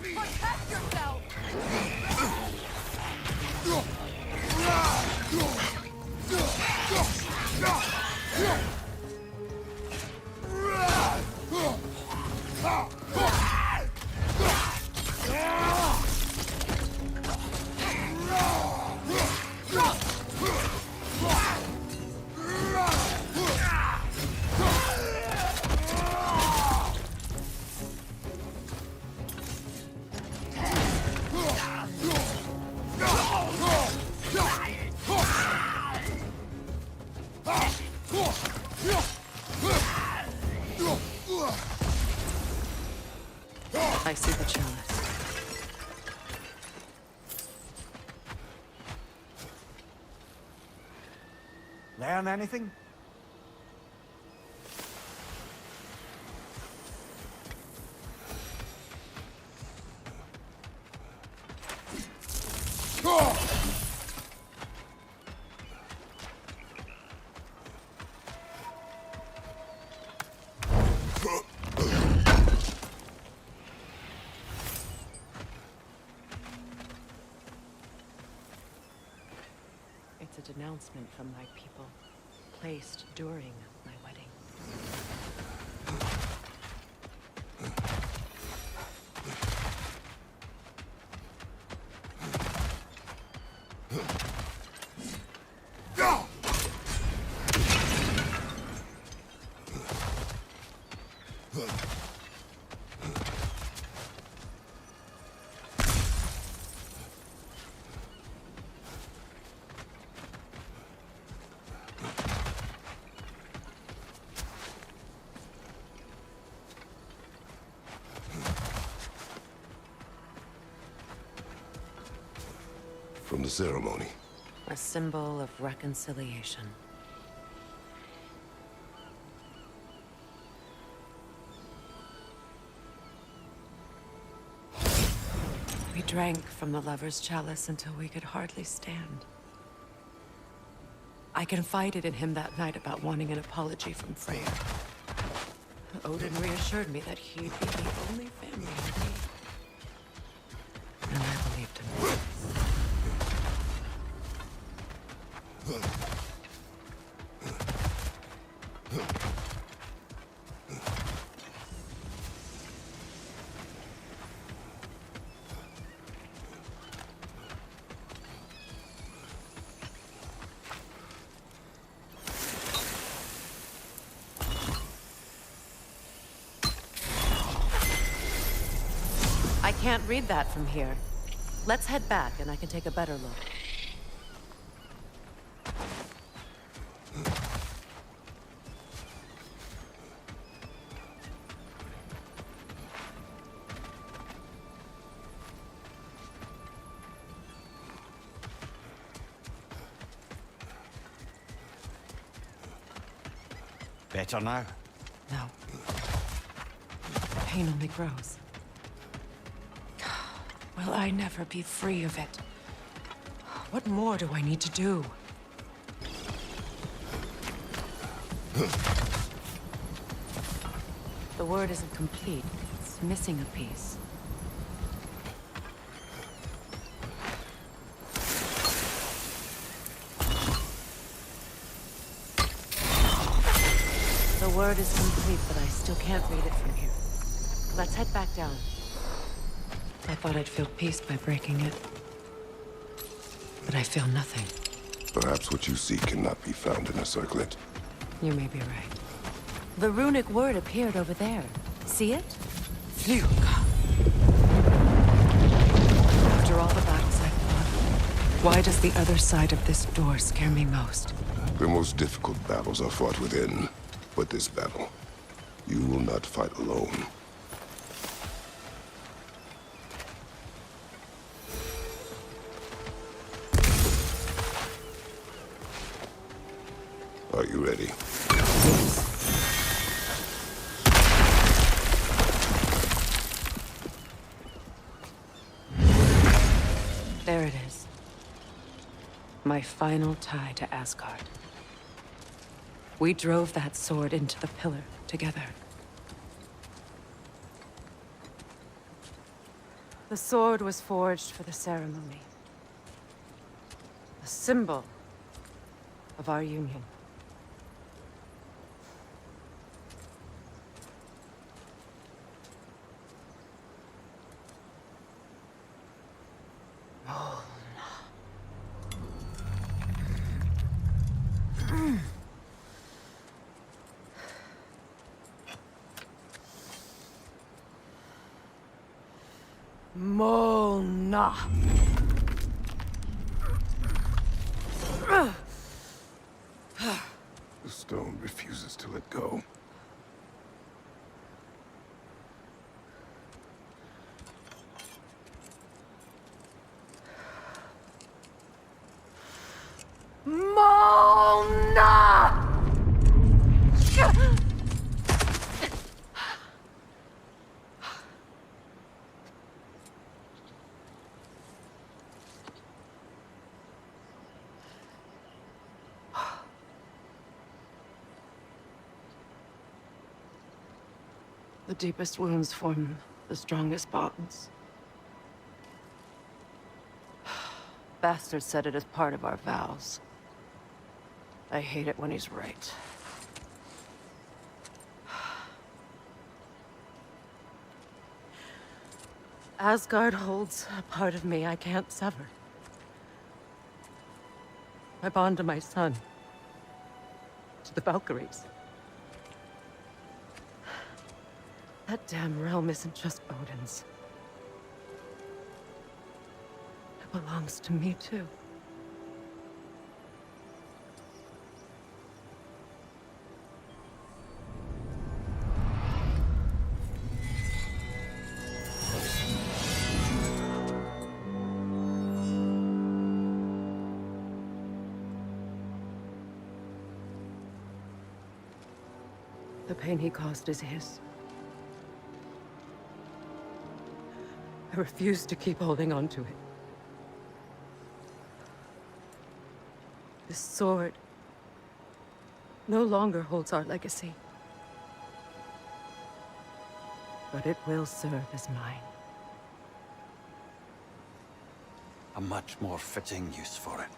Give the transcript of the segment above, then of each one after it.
Protect yourself! I see the chalice. Learn anything? It's a denouncement from my people, placed during my wedding. From the ceremony. A symbol of reconciliation. We drank from the lover's chalice until we could hardly stand. I confided in him that night about wanting an apology from Freya. Odin reassured me that he'd be the only family I need. And I believed him. I can't read that from here. Let's head back and I can take a better look. Better now? No. The pain only grows. Will I never be free of it? What more do I need to do? The word isn't complete. It's missing a piece. The word is complete, but I still can't read it from here. Let's head back down. I thought I'd feel peace by breaking it. But I feel nothing. Perhaps what you seek cannot be found in a circlet. You may be right. The runic word appeared over there. See it? Phew. After all the battles I've fought, why does the other side of this door scare me most? The most difficult battles are fought within. But this battle, you will not fight alone. Are you ready? Yes. My final tie to Asgard. We drove that sword into the pillar together. The sword was forged for the ceremony. A symbol of our union. Mona. The stone refuses to let go. Mona! The deepest wounds form the strongest bonds. Bastard said it as part of our vows. I hate it when he's right. Asgard holds a part of me I can't sever. I bond to my son. To the Valkyries. That damn realm isn't just Odin's. It belongs to me, too. The pain he caused is his. I refuse to keep holding on to it. This sword no longer holds our legacy. But it will serve as mine. A much more fitting use for it.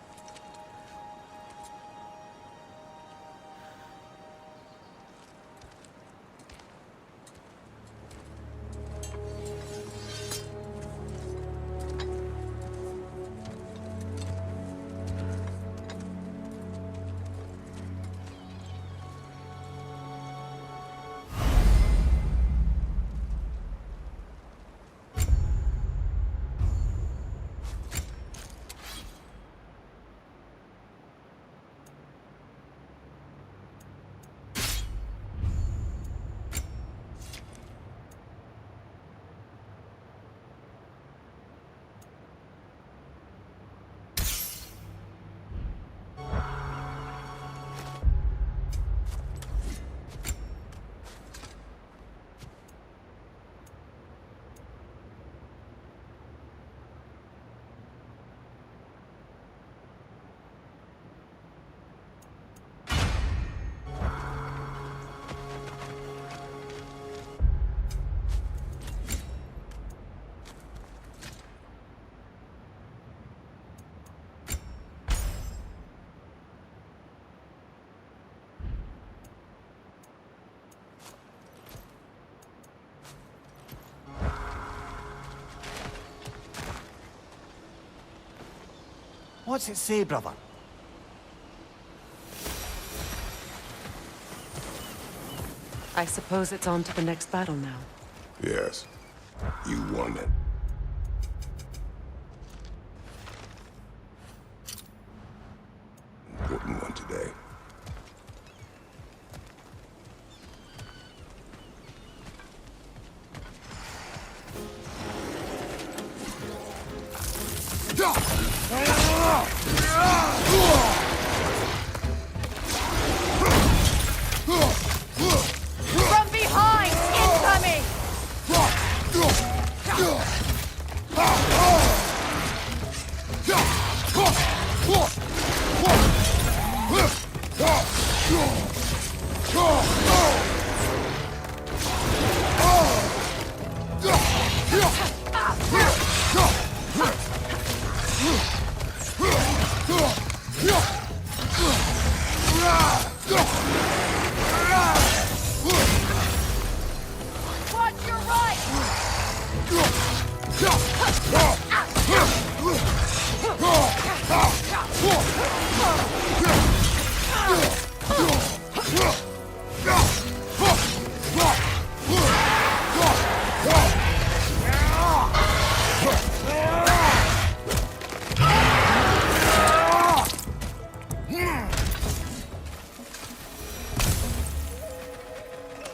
What's it say, brother? I suppose it's on to the next battle now. Yes. You won it. Important one today. From behind! Incoming! Watch your right!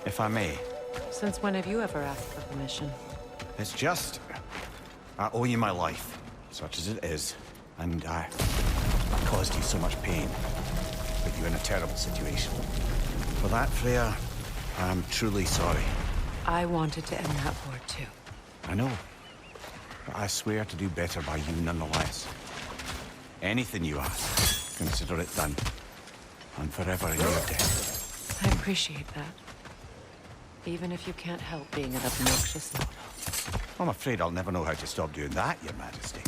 If I may, Since when have you ever asked for permission? it's just... I owe you my life, such as it is, and I caused you so much pain, put you in a terrible situation. For that, Freya, I'm truly sorry. I wanted to end that war too. I know, but I swear to do better by you nonetheless. Anything you ask, consider it done. I'm forever in your debt. I appreciate that. Even if you can't help being an obnoxious lout. I'm afraid I'll never know how to stop doing that, Your Majesty.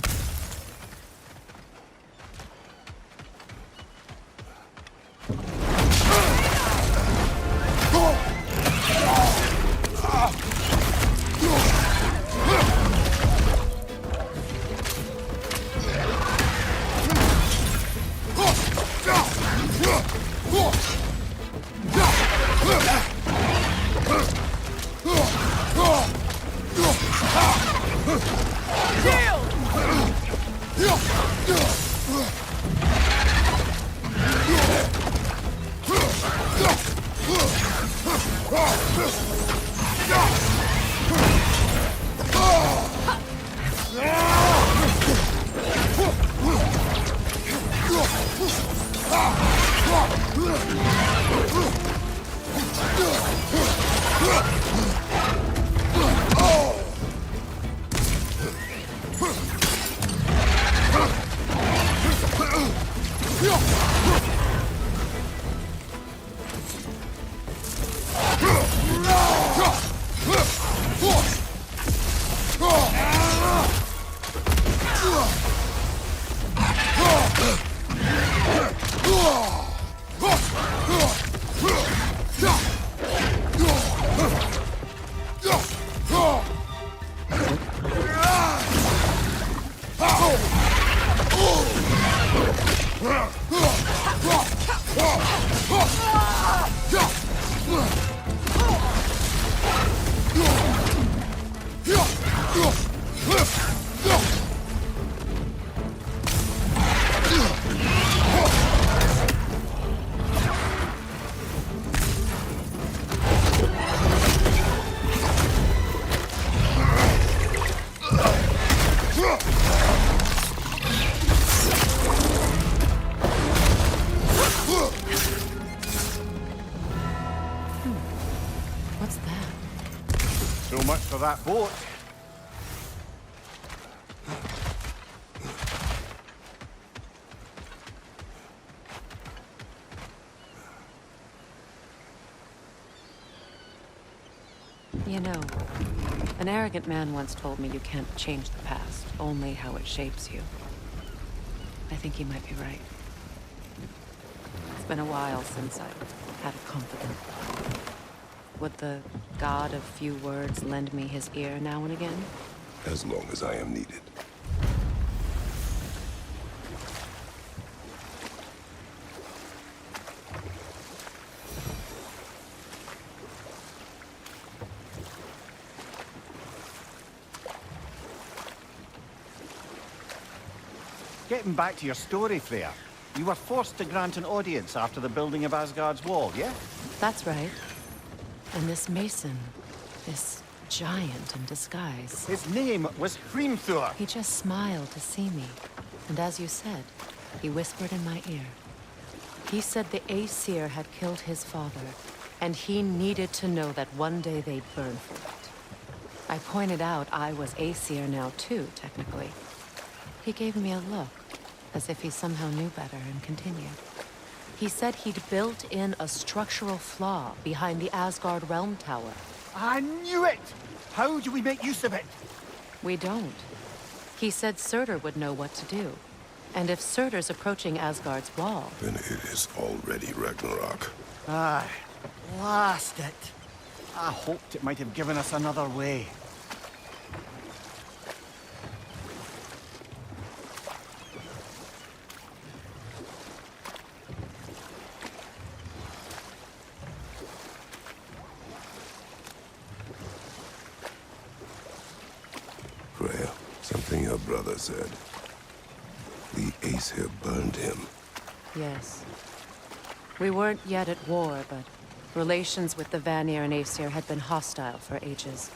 What's that? So much for that boat. You know, an arrogant man once told me you can't change the past, only how it shapes you. I think he might be right. It's been a while since I've had a confidant. Would the god of few words lend me his ear now and again? As long as I am needed. Getting back to your story, Freya. You were forced to grant an audience after the building of Asgard's wall, yeah? That's right. And this mason, this giant in disguise, His name was Hrimthur. he just smiled to see me. And as you said, he whispered in my ear. He said the Aesir had killed his father, and he needed to know that one day they'd burn for it. I pointed out I was Aesir now too, technically. He gave me a look, as if he somehow knew better, and continued. He said he'd built in a structural flaw behind the Asgard Realm Tower. I knew it! How do we make use of it? We don't. He said Surtur would know what to do. And if Surtur's approaching Asgard's wall... Then it is already Ragnarok. Aye. Blast it. I hoped it might have given us another way. Freya, something your brother said. The Aesir burned him. Yes. We weren't yet at war, but relations with the Vanir and Aesir had been hostile for ages.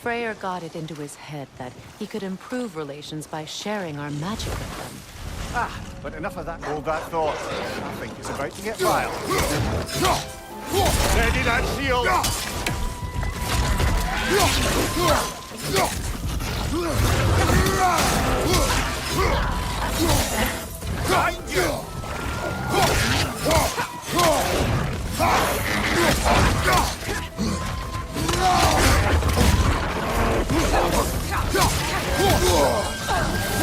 Freyr got it into his head that he could improve relations by sharing our magic with them. Ah, but enough of that. Hold that thought. I think it's about to get wild. Ready that shield! Behind you!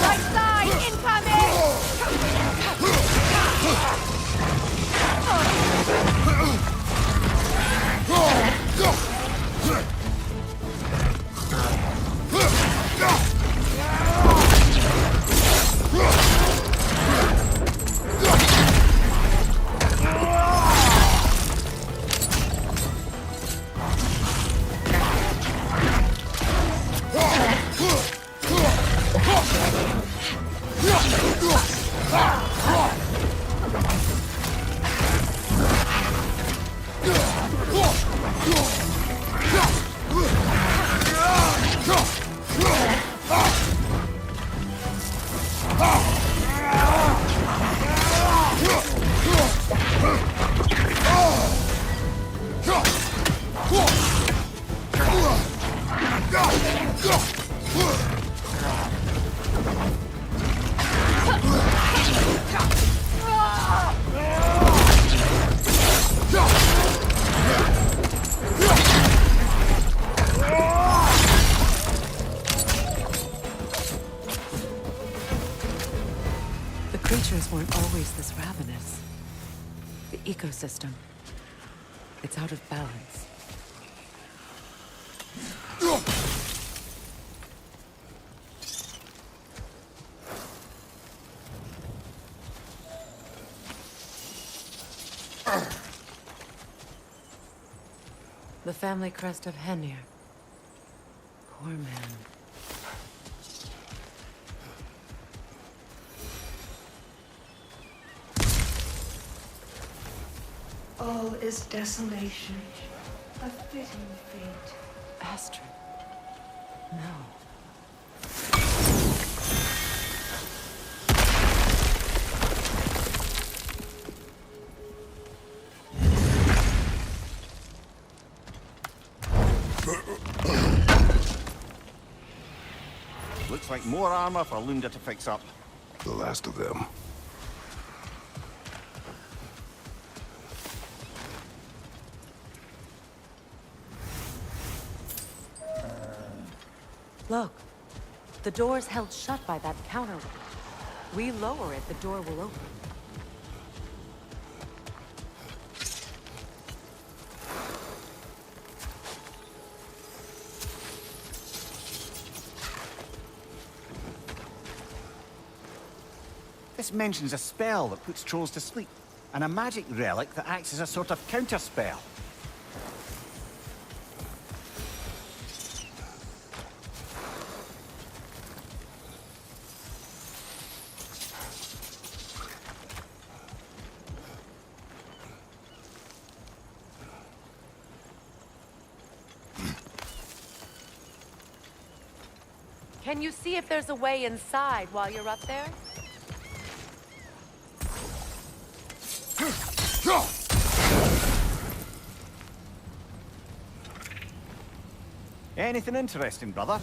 Right side, incoming! The creatures weren't always this ravenous. The ecosystem, it's out of balance. The family crest of Henir. Poor man. All is desolation, a fitting fate. Astrid. No. Looks like more armor for Lunda to fix up. The last of them. Look. The door's held shut by that counterweight. We lower it, the door will open. This mentions a spell that puts trolls to sleep, and a magic relic that acts as a sort of counter-spell. Can you see if there's a way inside while you're up there? Anything interesting, brother?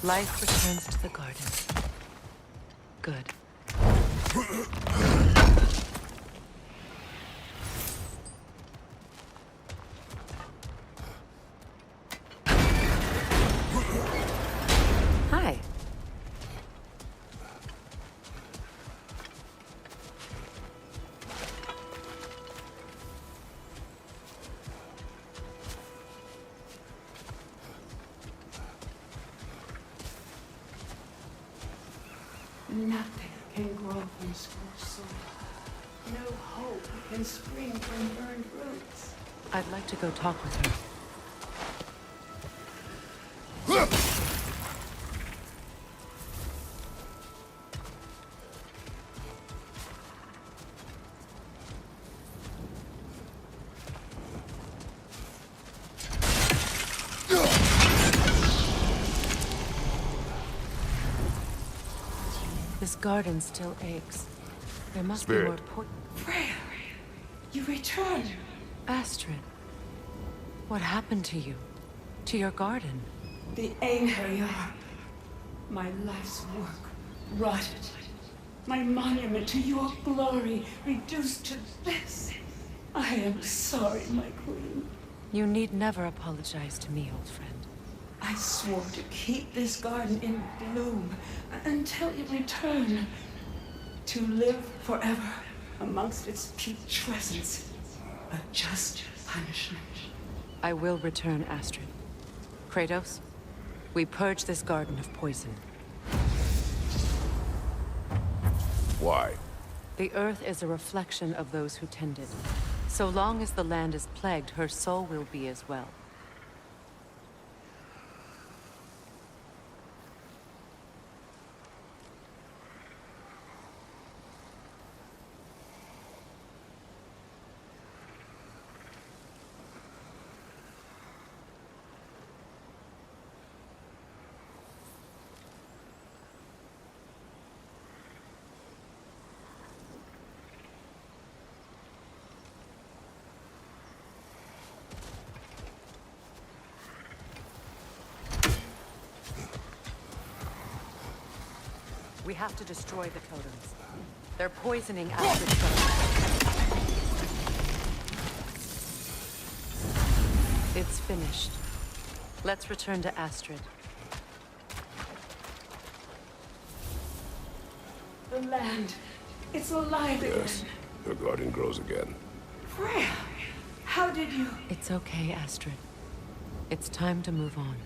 Life returns to the garden. Good. Hi. Nothing can grow from scorched soil. No hope can spring from burned roots. I'd like to go talk with her. This garden still aches. There must be more Freya, you return. Astrid, what happened to you? To your garden? The anger, my life's work rotted. My monument to your glory reduced to this. I am sorry, my queen. You need never apologize to me, old friend. I swore to keep this garden in bloom until you return. To live forever amongst its putrescence. A just punishment. I will return, Astrid. Kratos, we purge this garden of poison. Why? The earth is a reflection of those who tend it. So long as the land is plagued, her soul will be as well. We have to destroy the totems. They're poisoning Astrid's garden. It's finished. Let's return to Astrid. The land, it's alive Yes. again. Your garden grows again. Freya, how did you... It's okay, Astrid. It's time to move on.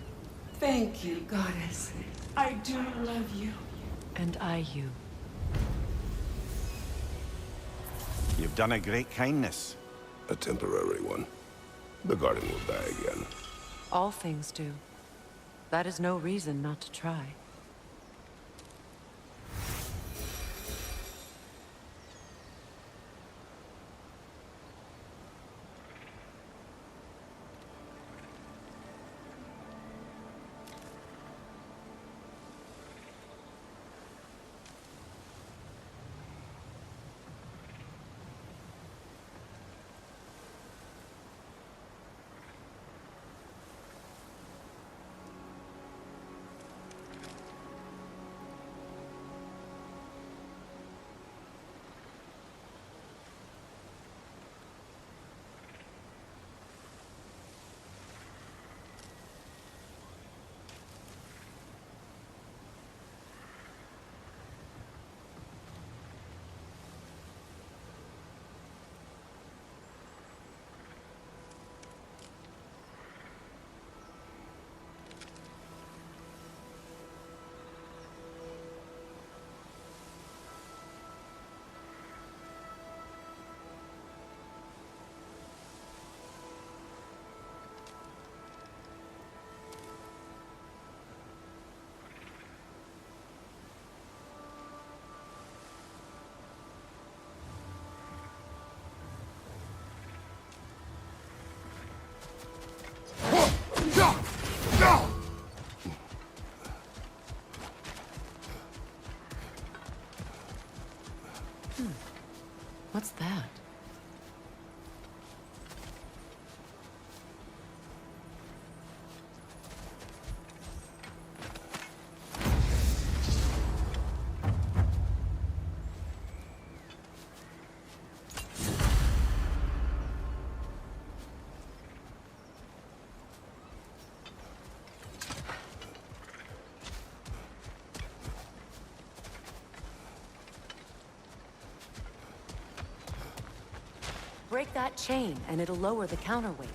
Thank you, goddess. I do love you. And I you. You've done a great kindness. A temporary one. The garden will die again. All things do. That is no reason not to try. What's that? break that chain, and it'll lower the counterweight.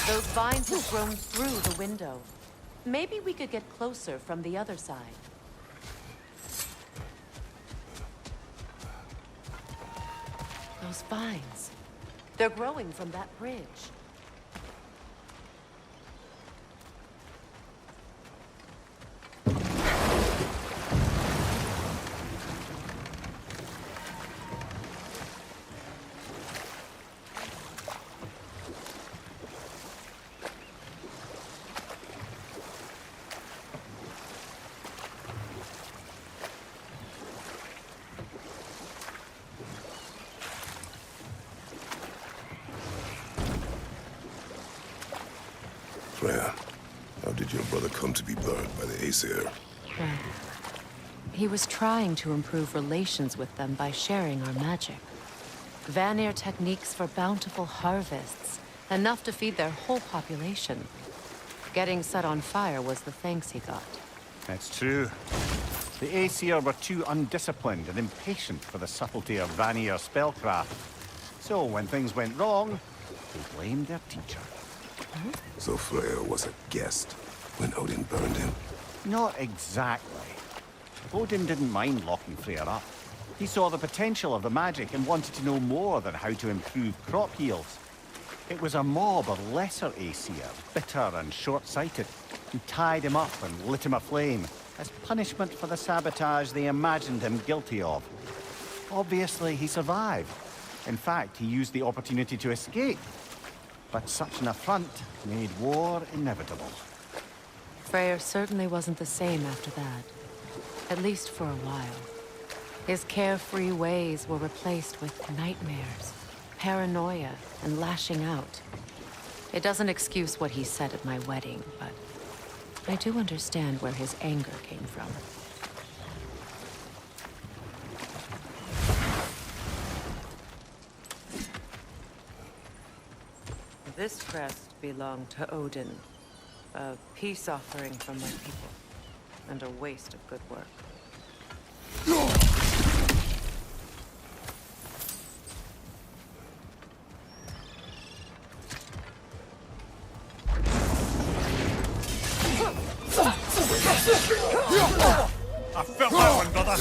Those vines have grown through the window. Maybe we could get closer from the other side. Those vines. They're growing from that bridge. Freya, how did your brother come to be burned by the Aesir? Well, he was trying to improve relations with them by sharing our magic. Vanir techniques for bountiful harvests, enough to feed their whole population. Getting set on fire was the thanks he got. That's true. The Aesir were too undisciplined and impatient for the subtlety of Vanir spellcraft. So when things went wrong, they blamed their teacher. So Freya was a guest when Odin burned him? Not exactly. Odin didn't mind locking Freya up. He saw the potential of the magic and wanted to know more than how to improve crop yields. It was a mob of lesser Aesir, bitter and short-sighted, who tied him up and lit him aflame as punishment for the sabotage they imagined him guilty of. Obviously, he survived. In fact, he used the opportunity to escape. But such an affront made war inevitable. Freyr certainly wasn't the same after that. At least for a while. His carefree ways were replaced with nightmares, paranoia, and lashing out. It doesn't excuse what he said at my wedding, but I do understand where his anger came from. This crest belonged to Odin. A peace offering from my people. And a waste of good work. I felt that one, brother!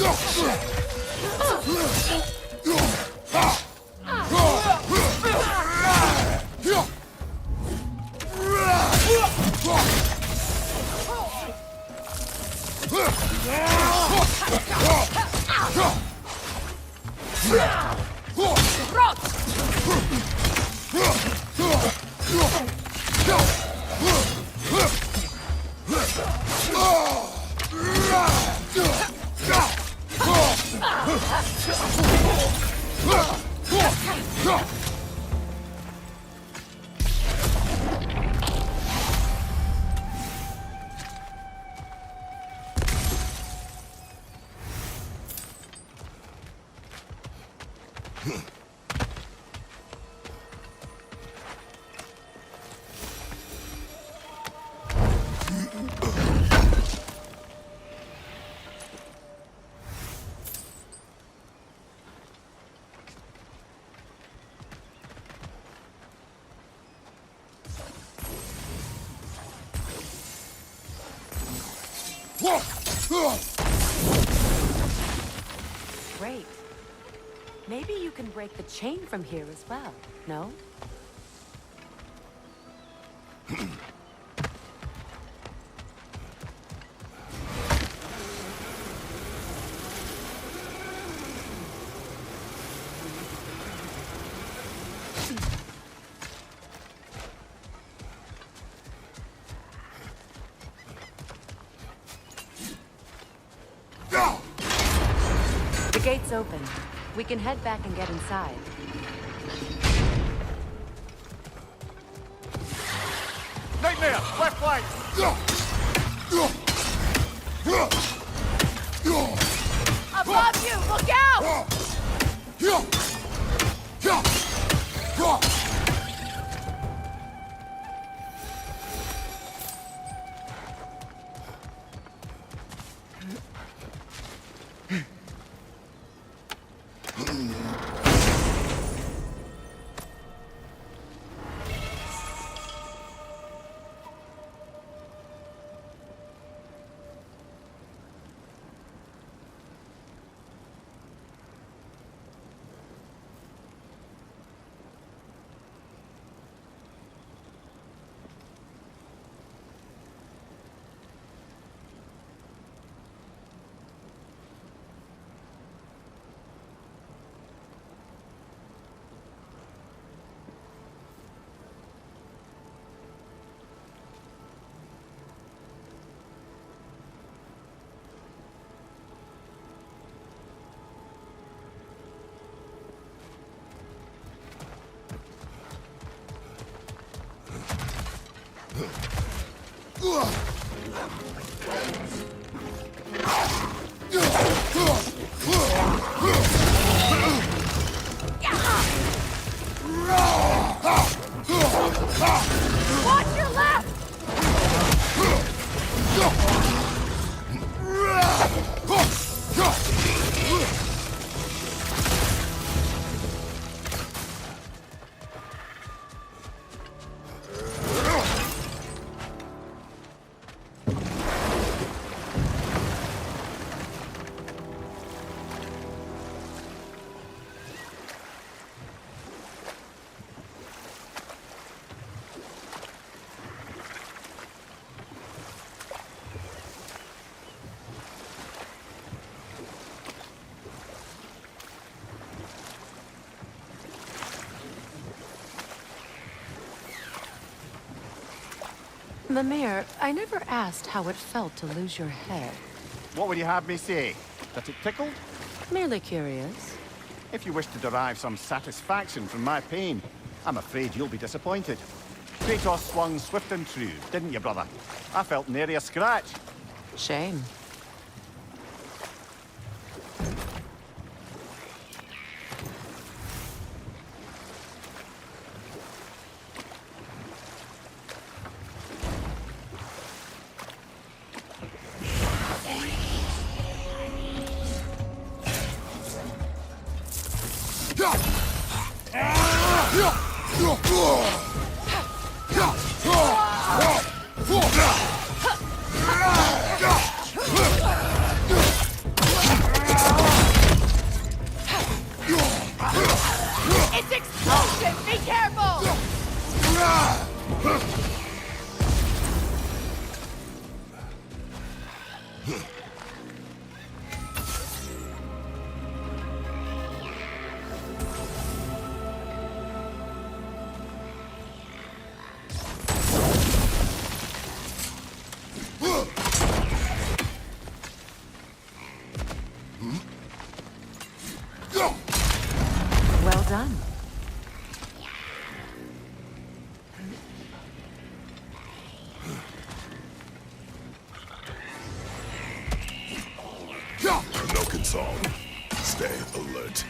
Great. Maybe you can break the chain from here as well, no? The gate's open. We can head back and get inside. Nightmare! Left flank! Above you! Look out! Watch your left! Mimir, I never asked how it felt to lose your head. What would you have me say? That it tickled? Merely curious. If you wish to derive some satisfaction from my pain, I'm afraid you'll be disappointed. Kratos swung swift and true, didn't you, brother? I felt nary a scratch. Shame. It's explosive! Be careful! Well done. No console. Stay alert.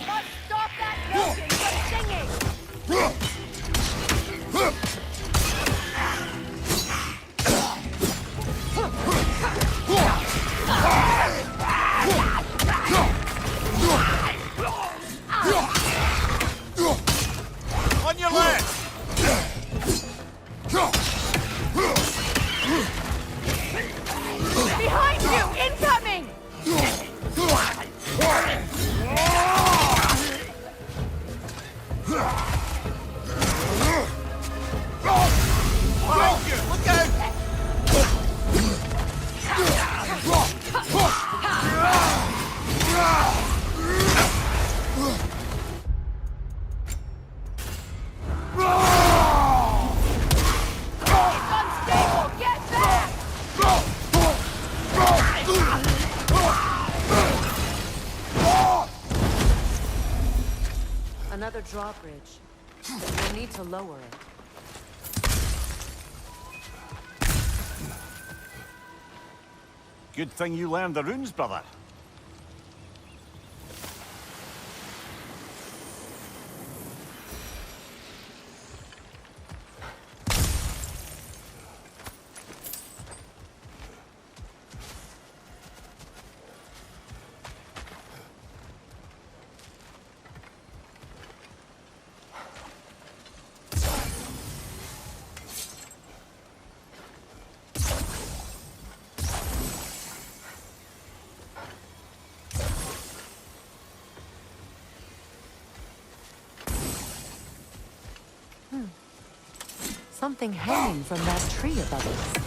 Must stop that milking from singing! On your left! drawbridge. You'll need to lower it. Good thing you learned the runes, brother. Something hanging from that tree above us.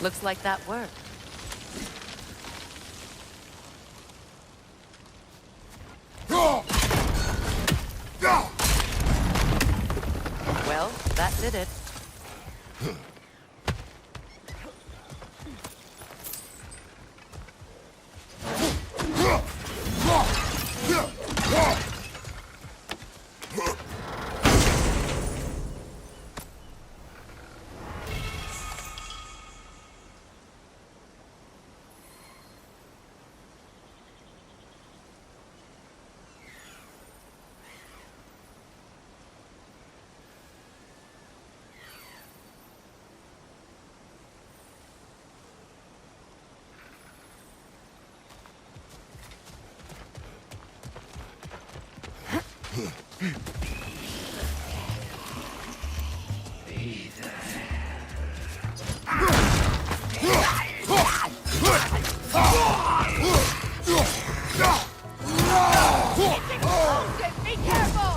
Looks like that worked. Well, that did it. Explosive! Be careful!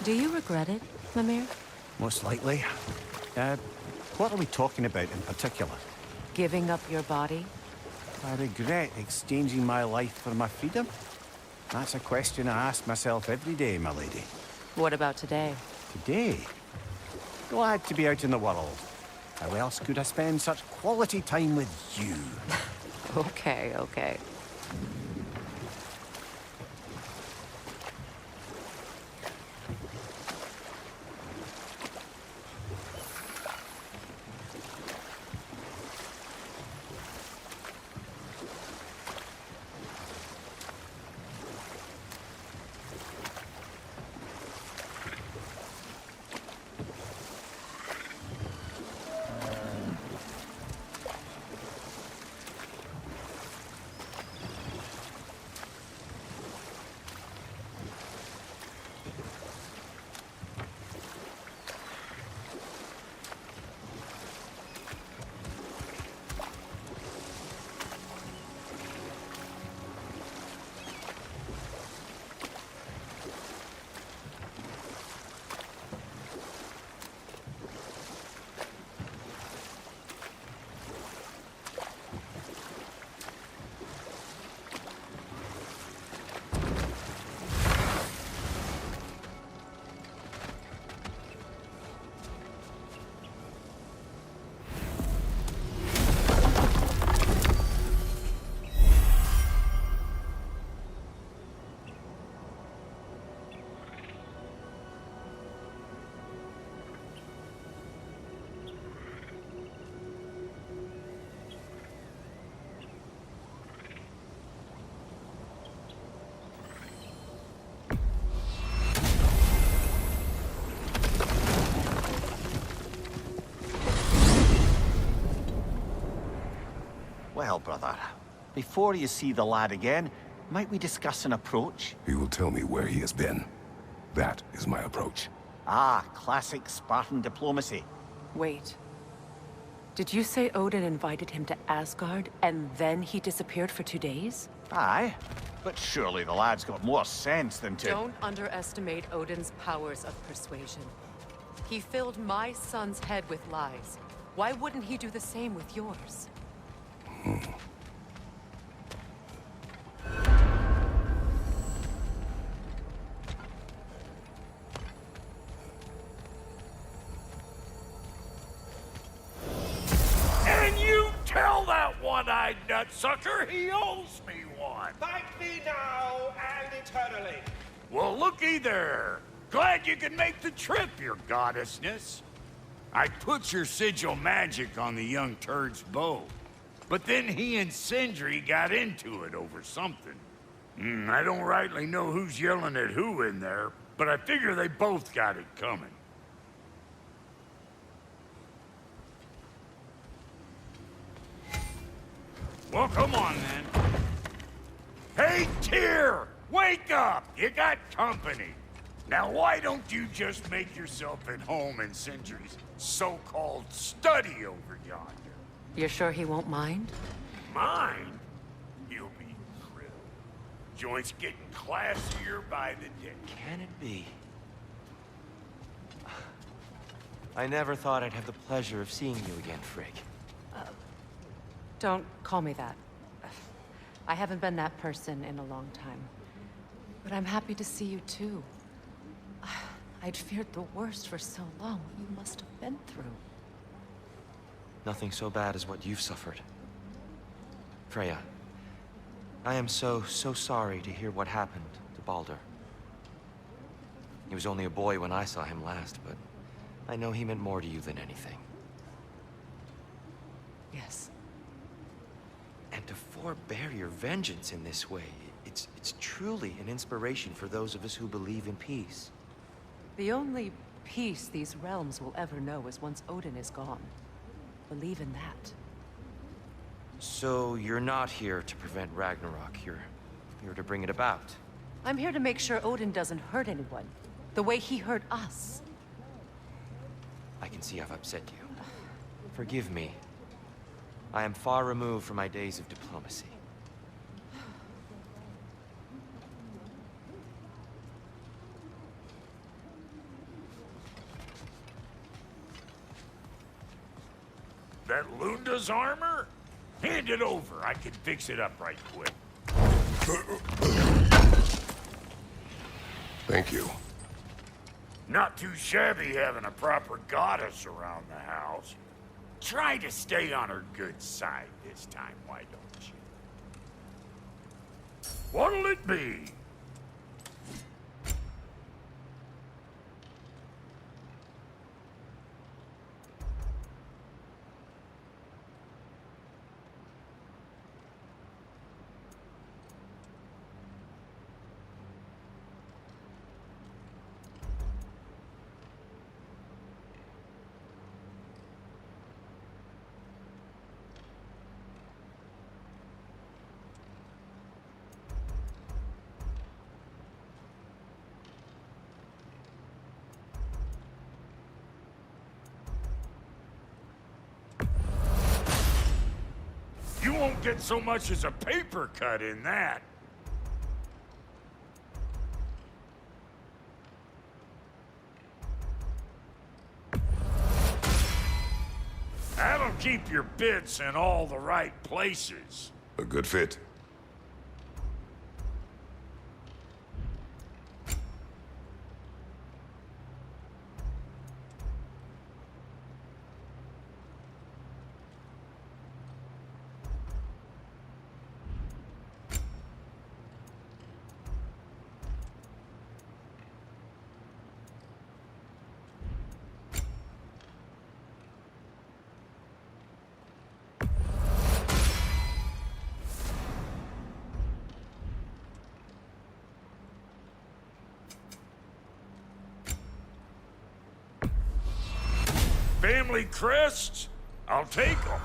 Do you regret it, Mimir? Most likely. What are we talking about in particular? Giving up your body? I regret exchanging my life for my freedom? That's a question I ask myself every day, my lady. What about today? Today? Glad to be out in the world. How else could I spend such quality time with you? Okay, okay. Well, brother, before you see the lad again, might we discuss an approach? He will tell me where he has been. That is my approach. Ah, classic Spartan diplomacy. Wait. Did you say Odin invited him to Asgard, and then he disappeared for 2 days? Aye, but surely the lad's got more sense than to... Don't underestimate Odin's powers of persuasion. He filled my son's head with lies. Why wouldn't he do the same with yours? And you tell that one-eyed nutsucker he owes me one. Thank me now and eternally. Well, looky there. Glad you could make the trip, your goddessness. I put your sigil magic on the young turd's bow. But then he and Sindri got into it over something. I don't rightly know who's yelling at who in there, but I figure they both got it coming. Well, come on, then. Hey, Tyr! Wake up! You got company. Now, why don't you just make yourself at home in Sindri's so-called study over yonder? You're sure he won't mind? Mine? You'll be thrilled. Joint's getting classier by the day. Can it be? I never thought I'd have the pleasure of seeing you again, Frigg. Don't call me that. I haven't been that person in a long time. But I'm happy to see you too. I'd feared the worst for so long. What you must have been through. Nothing so bad as what you've suffered. Freya, I am so sorry to hear what happened to Baldur. He was only a boy when I saw him last, but I know he meant more to you than anything. Yes. And to forbear your vengeance in this way, it's truly an inspiration for those of us who believe in peace. The only peace these realms will ever know is once Odin is gone. Believe in that. So you're not here to prevent Ragnarok, you're here to bring it about. I'm here to make sure Odin doesn't hurt anyone, the way he hurt us. I can see I've upset you. Forgive me. I am far removed from my days of diplomacy. That Lunda's armor? Hand it over. I can fix it up right quick. Thank you. Not too shabby having a proper goddess around the house. Try to stay on her good side this time, why don't you? What'll it be? You won't get so much as a paper cut in that. That'll keep your bits in all the right places. A good fit. Family crests? I'll take them.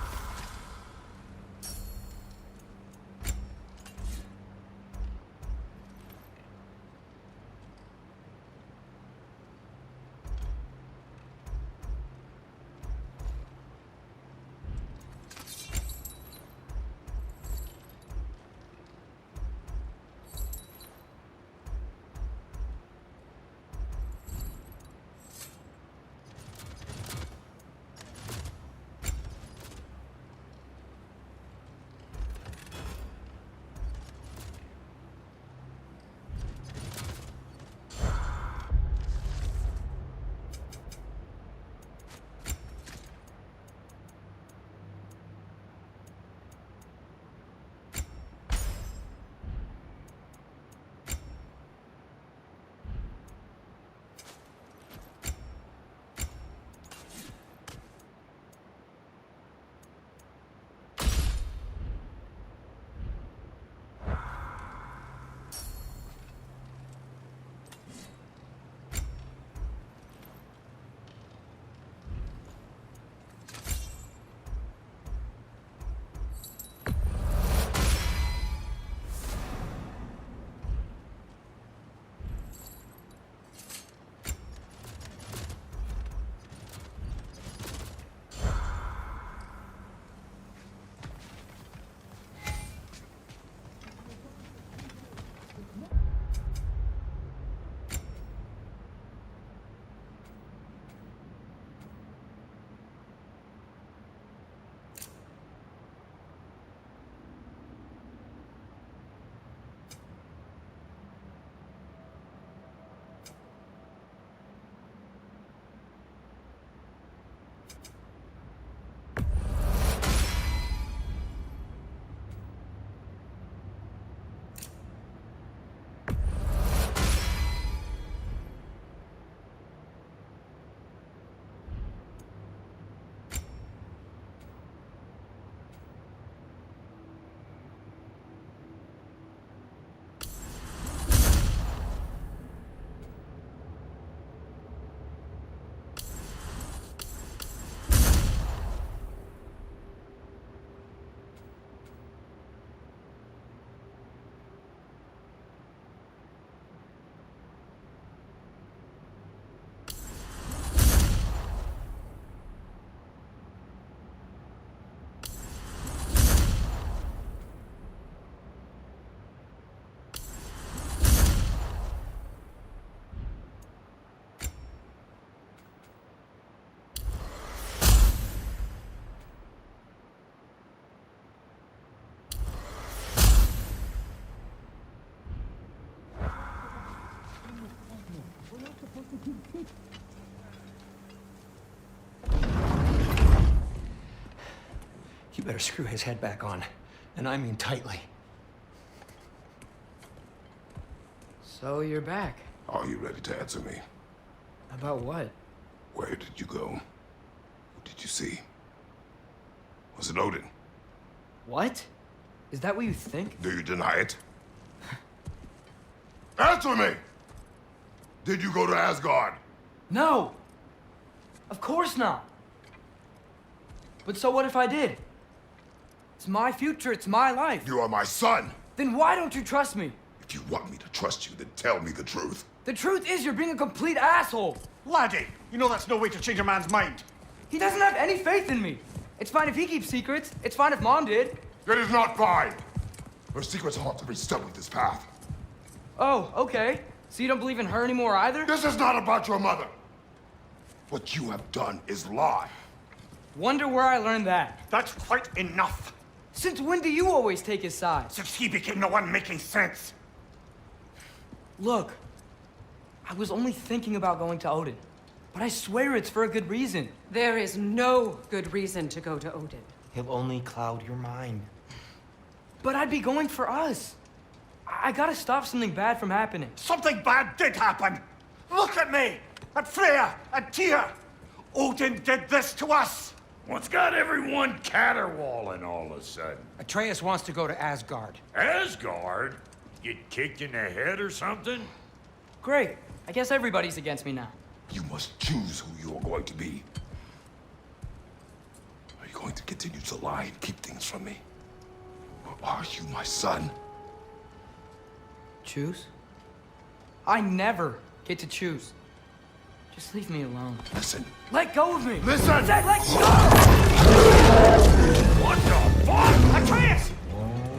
You better screw his head back on, and I mean tightly. So you're back. Are you ready to answer me? About what? Where did you go? Who did you see? Was it Odin? What? Is that what you think? Do you deny it? Answer me! Did you go to Asgard? No! Of course not! But so what if I did? It's my future, it's my life. You are my son! Then why don't you trust me? If you want me to trust you, then tell me the truth. The truth is you're being a complete asshole! Laddie, you know that's no way to change a man's mind. He doesn't have any faith in me. It's fine if he keeps secrets. It's fine if Mom did. It is not fine! Her secrets haunt every step of this path. Oh, okay. So you don't believe in her anymore either? This is not about your mother. What you have done is lie. Wonder where I learned that. That's quite enough. Since when do you always take his side? Since he became the one making sense. Look, I was only thinking about going to Odin. But I swear it's for a good reason. There is no good reason to go to Odin. He'll only cloud your mind. But I'd be going for us. I gotta stop something bad from happening. Something bad did happen. Look at me, at Freya, at Tyr. Odin did this to us. What's got everyone caterwauling all of a sudden? Atreus wants to go to Asgard. Asgard? Get kicked in the head or something? Great. I guess everybody's against me now. You must choose who you are going to be. Are you going to continue to lie and keep things from me? Or are you my son? Choose? I never get to choose. Just leave me alone. Listen. Let go of me! Listen! I said let go! What the fuck? Atreus!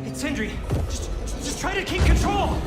It's Sindri. Just try to keep control.